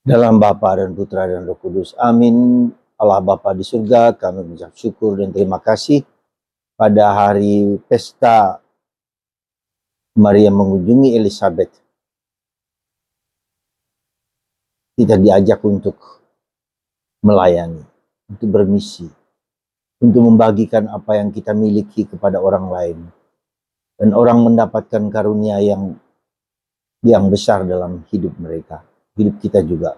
Dalam Bapa dan Putra dan Roh Kudus. Amin. Allah Bapa di surga, kami mengucap syukur dan terima kasih pada hari pesta Maria mengunjungi Elizabeth. Kita diajak untuk melayani, untuk bermisi, untuk membagikan apa yang kita miliki kepada orang lain. Dan orang mendapatkan karunia yang besar dalam hidup mereka. Hidup kita juga.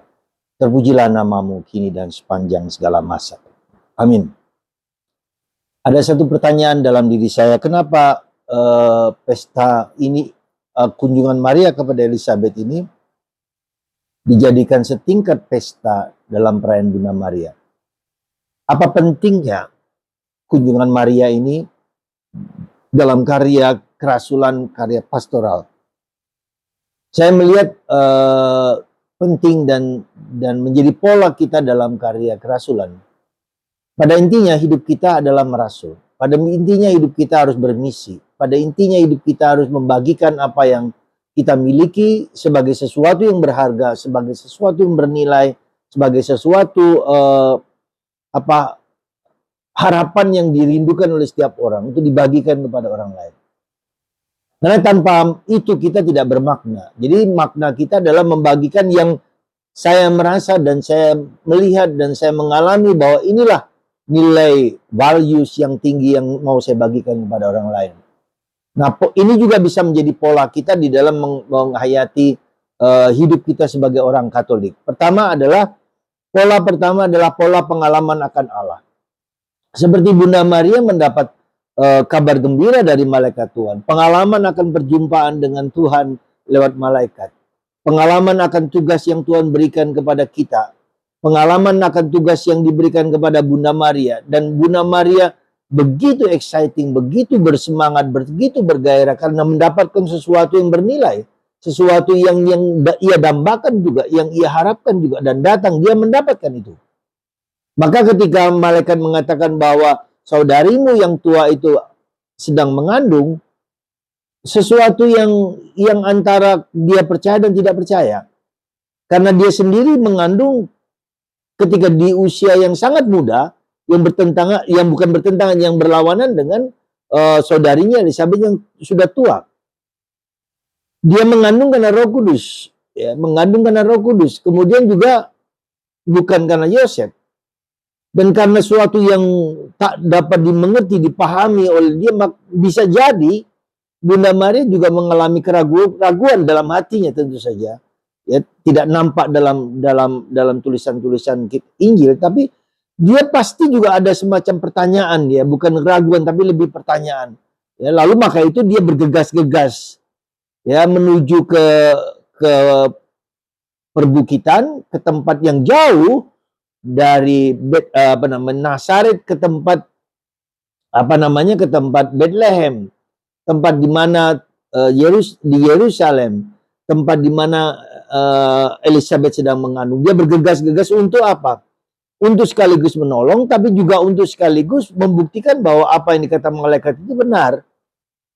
Terpujilah namamu kini dan sepanjang segala masa. Amin. Ada satu pertanyaan dalam diri saya, kenapa pesta ini, kunjungan Maria kepada Elizabeth ini dijadikan setingkat pesta dalam perayaan Bunda Maria? Apa pentingnya kunjungan Maria ini dalam karya kerasulan, karya pastoral? Saya melihat penting dan menjadi pola kita dalam karya kerasulan. Pada intinya hidup kita adalah merasul. Pada intinya hidup kita harus bermisi. Pada intinya hidup kita harus membagikan apa yang kita miliki sebagai sesuatu yang berharga, sebagai sesuatu yang bernilai, sebagai sesuatu harapan yang dirindukan oleh setiap orang untuk dibagikan kepada orang lain. Karena tanpa itu kita tidak bermakna. Jadi makna kita adalah membagikan yang saya merasa dan saya melihat dan saya mengalami bahwa inilah nilai values yang tinggi yang mau saya bagikan kepada orang lain. Nah, ini juga bisa menjadi pola kita di dalam menghayati hidup kita sebagai orang Katolik. Pola pertama adalah pola pengalaman akan Allah. Seperti Bunda Maria mendapat kabar gembira dari malaikat Tuhan. Pengalaman akan perjumpaan dengan Tuhan lewat malaikat. Pengalaman akan tugas yang Tuhan berikan kepada kita. Pengalaman akan tugas yang diberikan kepada Bunda Maria. Dan Bunda Maria begitu exciting, begitu bersemangat, begitu bergairah karena mendapatkan sesuatu yang bernilai. Sesuatu yang ia dambakan juga, yang ia harapkan juga. Dan datang, dia mendapatkan itu. Maka ketika malaikat mengatakan bahwa saudarimu yang tua itu sedang mengandung, sesuatu yang antara dia percaya dan tidak percaya. Karena dia sendiri mengandung ketika di usia yang sangat muda, yang berlawanan dengan saudarinya Elizabeth yang sudah tua. Dia mengandung karena Roh Kudus, ya, mengandung karena Roh Kudus. Kemudian juga bukan karena Yosef. Dan karena sesuatu yang tak dapat dimengerti, dipahami oleh dia, bisa jadi Bunda Maria juga mengalami keraguan dalam hatinya tentu saja. Ya, tidak nampak dalam tulisan-tulisan Injil, tapi dia pasti juga ada semacam pertanyaan, ya, bukan keraguan tapi lebih pertanyaan. Ya, lalu maka itu dia bergegas-gegas, ya, menuju ke perbukitan, ke tempat yang jauh dari Nazaret ke tempat ke tempat Bethlehem, tempat di mana di Yerusalem, tempat di mana Elizabeth sedang mengandung. Dia bergegas-gegas untuk apa? Untuk sekaligus menolong, tapi juga untuk sekaligus membuktikan bahwa apa yang dikatakan malaikat itu benar.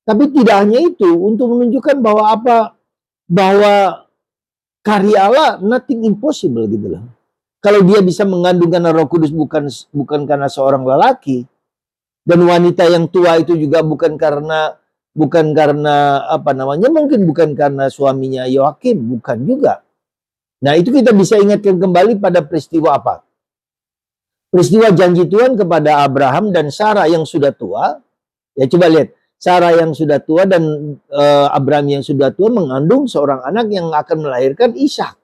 Tapi tidak hanya itu, untuk menunjukkan bahwa karya Allah nothing impossible gitu loh. Kalau dia bisa mengandung karena Roh Kudus bukan karena seorang lelaki, dan wanita yang tua itu juga bukan karena mungkin bukan karena suaminya Yoakim, bukan juga. Nah, itu kita bisa ingatkan kembali pada peristiwa apa? Peristiwa janji Tuhan kepada Abraham dan Sarah yang sudah tua. Ya, coba lihat, Sarah yang sudah tua dan Abraham yang sudah tua mengandung seorang anak yang akan melahirkan Ishak.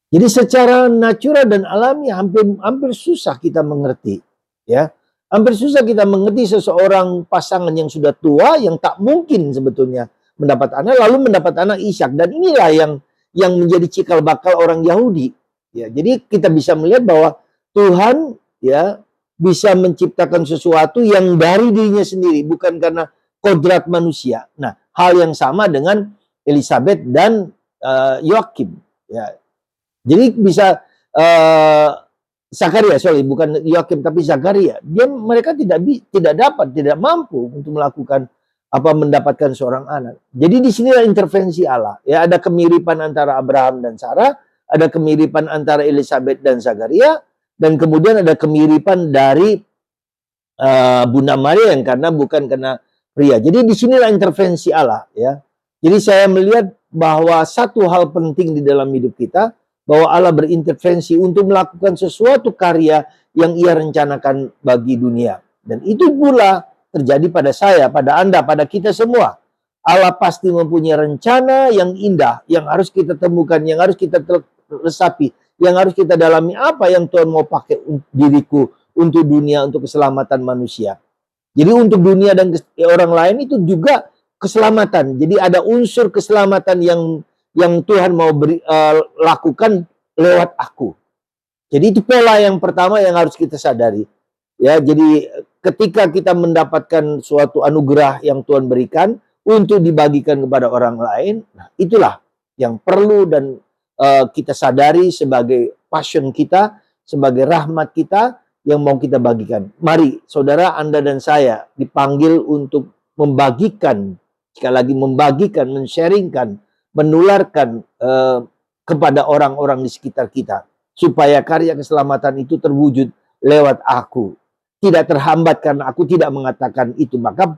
Jadi secara natural dan alami hampir susah kita mengerti, ya. Hampir susah kita mengerti seseorang pasangan yang sudah tua yang tak mungkin sebetulnya mendapat anak lalu mendapat anak Ishak, dan inilah yang menjadi cikal bakal orang Yahudi. Ya, jadi kita bisa melihat bahwa Tuhan, ya, bisa menciptakan sesuatu yang dari dirinya sendiri, bukan karena kodrat manusia. Nah, hal yang sama dengan Elizabeth dan Yoakim, ya. Jadi bisa Zakaria, bukan Yoakim tapi Zakaria. Mereka tidak mampu untuk mendapatkan seorang anak. Jadi di sinilah intervensi Allah. Ya, ada kemiripan antara Abraham dan Sarah, ada kemiripan antara Elizabeth dan Zakaria, dan kemudian ada kemiripan dari Bunda Maria yang bukan karena pria. Jadi disinilah intervensi Allah, ya. Jadi saya melihat bahwa satu hal penting di dalam hidup kita, bahwa Allah berintervensi untuk melakukan sesuatu karya yang Ia rencanakan bagi dunia. Dan itu pula terjadi pada saya, pada Anda, pada kita semua. Allah pasti mempunyai rencana yang indah, yang harus kita temukan, yang harus kita resapi, yang harus kita dalami. Apa yang Tuhan mau pakai diriku untuk dunia, untuk keselamatan manusia. Jadi untuk dunia dan orang lain itu juga keselamatan. Jadi ada unsur keselamatan yang Tuhan mau lakukan lewat aku. Jadi itu pola yang pertama yang harus kita sadari. Ya, jadi ketika kita mendapatkan suatu anugerah yang Tuhan berikan untuk dibagikan kepada orang lain, nah itulah yang perlu dan kita sadari sebagai passion kita, sebagai rahmat kita yang mau kita bagikan. Mari saudara, Anda dan saya dipanggil untuk membagikan, sekali lagi membagikan, men-sharingkan, menularkan kepada orang-orang di sekitar kita, supaya karya keselamatan itu terwujud lewat aku. Tidak terhambat karena aku tidak mengatakan itu. Maka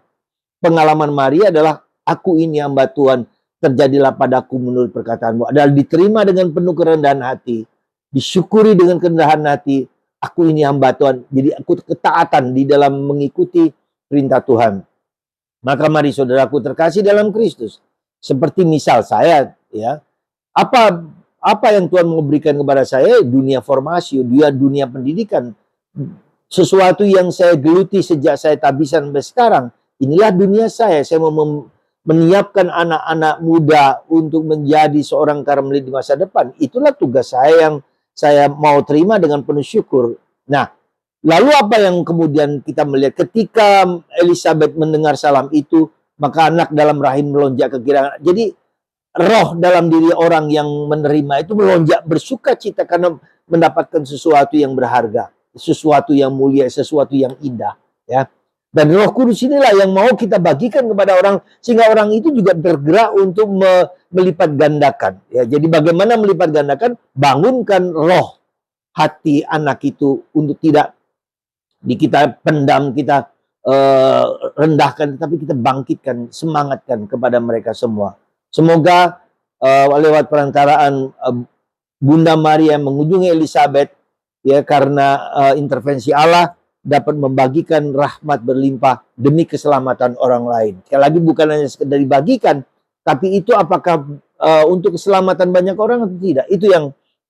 pengalaman Maria adalah, aku ini hamba Tuhan, terjadilah padaku menurut perkataanmu. Adalah diterima dengan penuh kerendahan hati, disyukuri dengan kerendahan hati. Aku ini hamba Tuhan. Jadi aku ketaatan di dalam mengikuti perintah Tuhan. Maka mari saudaraku terkasih dalam Kristus, seperti misal saya, ya, apa yang Tuhan mau berikan kepada saya? Dunia formasi, dunia pendidikan, sesuatu yang saya geluti sejak saya tabisan sampai sekarang. Inilah dunia saya. Saya mau menyiapkan anak-anak muda untuk menjadi seorang karmelit di masa depan. Itulah tugas saya yang saya mau terima dengan penuh syukur. Nah, lalu apa yang kemudian kita melihat ketika Elizabeth mendengar salam itu, maka anak dalam rahim melonjak kegirangan. Jadi roh dalam diri orang yang menerima itu melonjak bersuka cita karena mendapatkan sesuatu yang berharga, sesuatu yang mulia, sesuatu yang indah, ya. Dan Roh Kudus inilah yang mau kita bagikan kepada orang, sehingga orang itu juga bergerak untuk melipat gandakan, ya. Jadi bagaimana melipat gandakan? Bangunkan roh hati anak itu untuk tidak kita pendam, kita rendahkan, tapi kita bangkitkan, semangatkan kepada mereka semua. Semoga lewat perantaraan Bunda Maria mengunjungi Elizabeth, ya, karena intervensi Allah, dapat membagikan rahmat berlimpah demi keselamatan orang lain. Sekali lagi, bukan hanya sekedar dibagikan, tapi itu apakah untuk keselamatan banyak orang atau tidak? Itu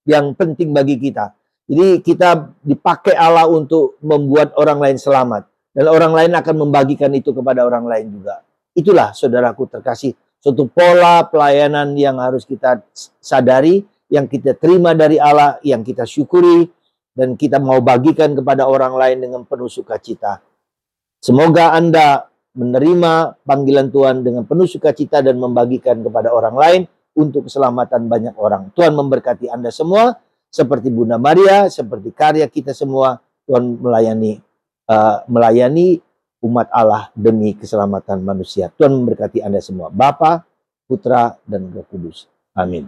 yang penting bagi kita. Jadi kita dipakai Allah untuk membuat orang lain selamat, dan orang lain akan membagikan itu kepada orang lain juga. Itulah saudaraku terkasih, suatu pola pelayanan yang harus kita sadari, yang kita terima dari Allah, yang kita syukuri, dan kita mau bagikan kepada orang lain dengan penuh sukacita. Semoga Anda menerima panggilan Tuhan dengan penuh sukacita dan membagikan kepada orang lain untuk keselamatan banyak orang. Tuhan memberkati Anda semua, seperti Bunda Maria, seperti karya kita semua. Tuhan melayani umat Allah demi keselamatan manusia. Tuhan memberkati Anda semua. Bapa, Putra, dan Roh Kudus. Amin.